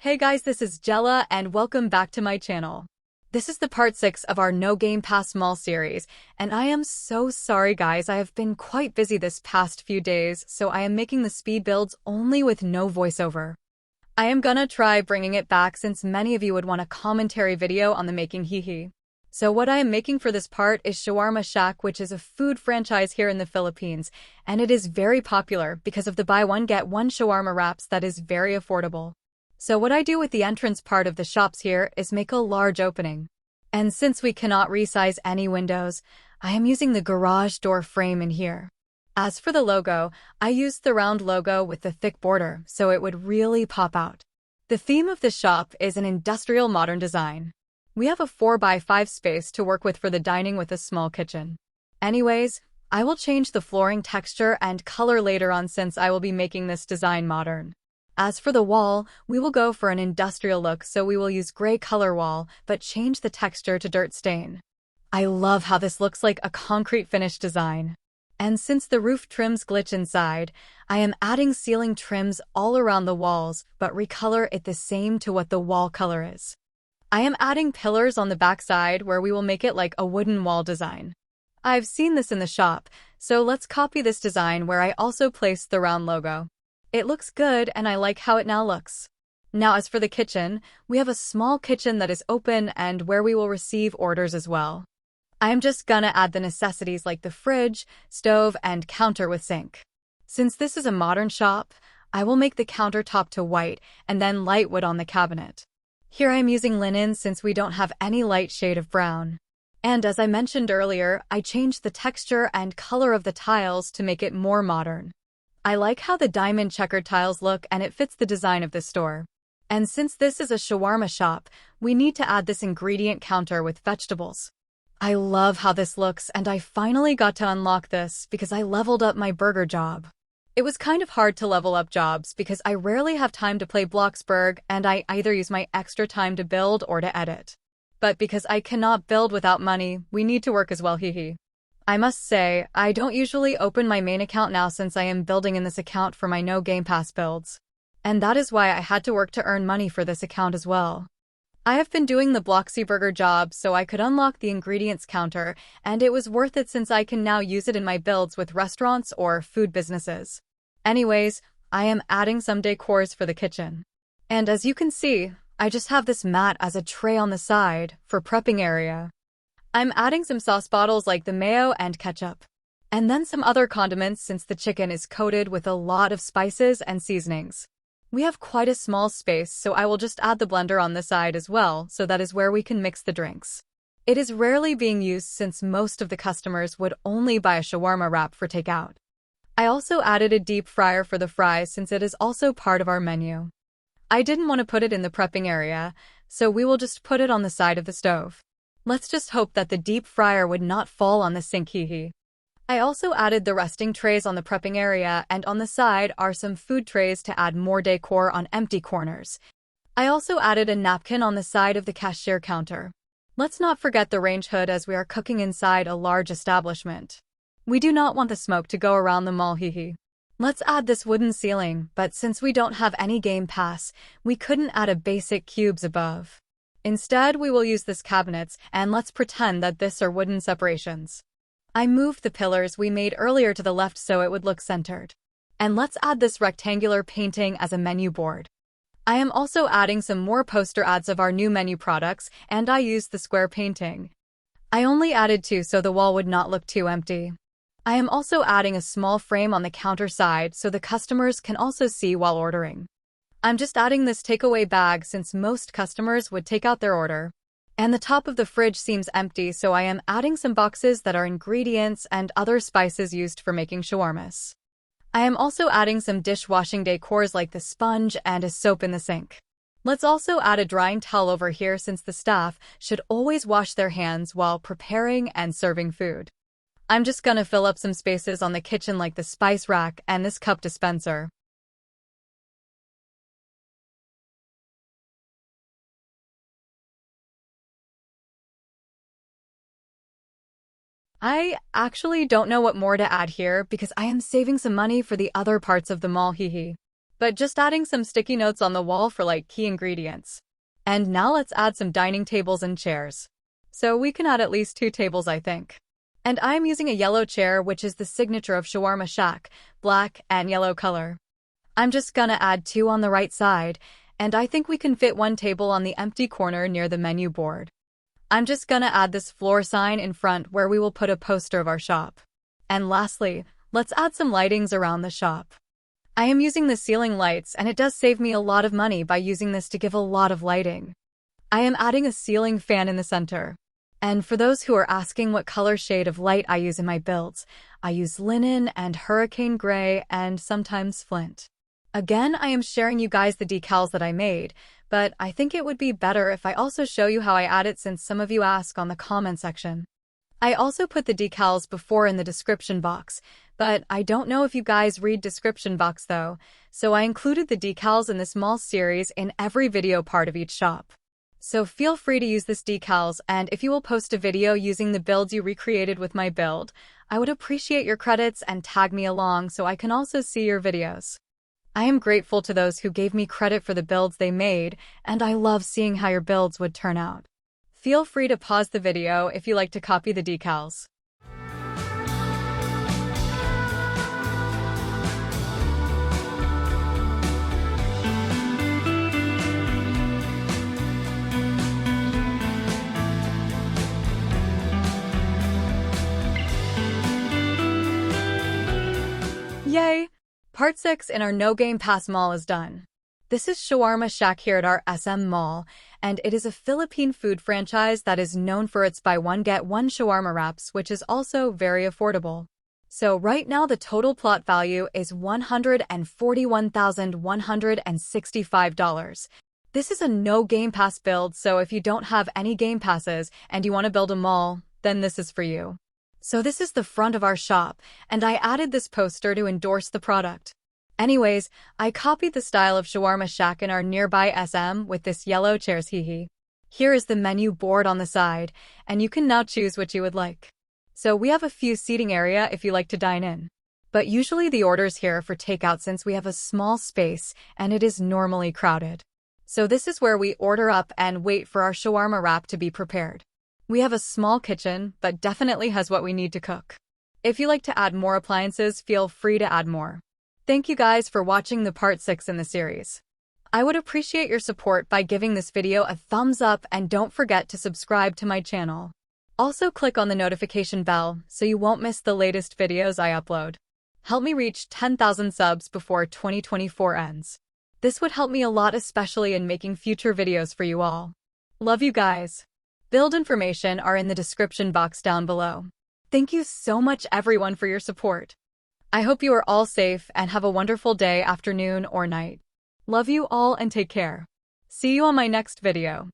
Hey guys, this is Jella and welcome back to my channel. This is the part 6 of our No Gamepass Mall series, and I am so sorry guys, I have been quite busy this past few days, so I am making the speed builds only with no voiceover. I am gonna try bringing it back since many of you would want a commentary video on the making hee. So what I am making for this part is Shawarma Shack, which is a food franchise here in the Philippines, and it is very popular because of the buy one get one shawarma wraps that is very affordable. So what I do with the entrance part of the shops here is make a large opening. And since we cannot resize any windows, I am using the garage door frame in here. As for the logo, I used the round logo with the thick border so it would really pop out. The theme of the shop is an industrial modern design. We have a 4x5 space to work with for the dining with a small kitchen. Anyways, I will change the flooring texture and color later on since I will be making this design modern. As for the wall, we will go for an industrial look, so we will use gray color wall, but change the texture to dirt stain. I love how this looks like a concrete finish design. And since the roof trims glitch inside, I am adding ceiling trims all around the walls, but recolor it the same to what the wall color is. I am adding pillars on the backside where we will make it like a wooden wall design. I've seen this in the shop, so let's copy this design where I also placed the round logo. It looks good and I like how it now looks. Now as for the kitchen, we have a small kitchen that is open and where we will receive orders as well. I am just gonna add the necessities like the fridge, stove, and counter with sink. Since this is a modern shop, I will make the countertop to white and then light wood on the cabinet. Here I am using linen since we don't have any light shade of brown. And as I mentioned earlier, I changed the texture and color of the tiles to make it more modern. I like how the diamond checkered tiles look and it fits the design of the store. And since this is a shawarma shop, we need to add this ingredient counter with vegetables. I love how this looks and I finally got to unlock this because I leveled up my burger job. It was kind of hard to level up jobs because I rarely have time to play Bloxburg and I either use my extra time to build or to edit. But because I cannot build without money, we need to work as well hee. I must say, I don't usually open my main account now since I am building in this account for my No Gamepass builds. And that is why I had to work to earn money for this account as well. I have been doing the Bloxburg job so I could unlock the ingredients counter, and it was worth it since I can now use it in my builds with restaurants or food businesses. Anyways, I am adding some decors for the kitchen. And as you can see, I just have this mat as a tray on the side for prepping area. I'm adding some sauce bottles like the mayo and ketchup. And then some other condiments since the chicken is coated with a lot of spices and seasonings. We have quite a small space, so I will just add the blender on the side as well, so that is where we can mix the drinks. It is rarely being used since most of the customers would only buy a shawarma wrap for takeout. I also added a deep fryer for the fries since it is also part of our menu. I didn't want to put it in the prepping area, so we will just put it on the side of the stove. Let's just hope that the deep fryer would not fall on the sink hee. I also added the resting trays on the prepping area, and on the side are some food trays to add more decor on empty corners. I also added a napkin on the side of the cashier counter. Let's not forget the range hood as we are cooking inside a large establishment. We do not want the smoke to go around the mall hee. Let's add this wooden ceiling, but since we don't have any Gamepass, we couldn't add a basic cubes above. Instead, we will use this cabinets, and let's pretend that this are wooden separations. I moved the pillars we made earlier to the left so it would look centered. And let's add this rectangular painting as a menu board. I am also adding some more poster ads of our new menu products, and I used the square painting. I only added 2 so the wall would not look too empty. I am also adding a small frame on the counter side so the customers can also see while ordering. I'm just adding this takeaway bag since most customers would take out their order. And the top of the fridge seems empty, so I am adding some boxes that are ingredients and other spices used for making shawarmas. I am also adding some dishwashing decors like the sponge and a soap in the sink. Let's also add a drying towel over here since the staff should always wash their hands while preparing and serving food. I'm just gonna fill up some spaces on the kitchen like the spice rack and this cup dispenser. I actually don't know what more to add here because I am saving some money for the other parts of the mall hee. but just adding some sticky notes on the wall for like key ingredients. And now let's add some dining tables and chairs. So we can add at least 2 tables, I think. And I'm using a yellow chair, which is the signature of Shawarma Shack, black and yellow color. I'm just gonna add 2 on the right side, and I think we can fit 1 table on the empty corner near the menu board. I'm just gonna add this floor sign in front where we will put a poster of our shop. And lastly, let's add some lightings around the shop. I am using the ceiling lights, and it does save me a lot of money by using this to give a lot of lighting. I am adding a ceiling fan in the center. And for those who are asking what color shade of light I use in my builds, I use linen and hurricane gray and sometimes flint. Again, I am sharing you guys the decals that I made, but I think it would be better if I also show you how I add it since some of you ask on the comment section. I also put the decals before in the description box, but I don't know if you guys read description box though, so I included the decals in the small series in every video part of each shop. So feel free to use this decals, and if you will post a video using the builds you recreated with my build, I would appreciate your credits and tag me along so I can also see your videos. I am grateful to those who gave me credit for the builds they made, and I love seeing how your builds would turn out. Feel free to pause the video if you like to copy the decals. Yay! Part 6 in our No Gamepass mall is done. This is Shawarma Shack here at our SM mall, and it is a Philippine food franchise that is known for its buy one get one shawarma wraps, which is also very affordable. So right now the total plot value is $141,165. This is a no Game Pass build, so if you don't have any Game Passes and you want to build a mall, then this is for you. So this is the front of our shop, and I added this poster to endorse the product. Anyways, I copied the style of Shawarma Shack in our nearby SM with this yellow chairs hehe. Here is the menu board on the side, and you can now choose what you would like. So we have a few seating area if you like to dine in. But usually the orders here are for takeout since we have a small space and it is normally crowded. So this is where we order up and wait for our shawarma wrap to be prepared. We have a small kitchen, but definitely has what we need to cook. If you like to add more appliances, feel free to add more. Thank you guys for watching the part 6 in the series. I would appreciate your support by giving this video a thumbs up and don't forget to subscribe to my channel. Also click on the notification bell so you won't miss the latest videos I upload. Help me reach 10,000 subs before 2024 ends. This would help me a lot, especially in making future videos for you all. Love you guys. Build information are in the description box down below. Thank you so much everyone for your support. I hope you are all safe and have a wonderful day, afternoon, or night. Love you all and take care. See you on my next video.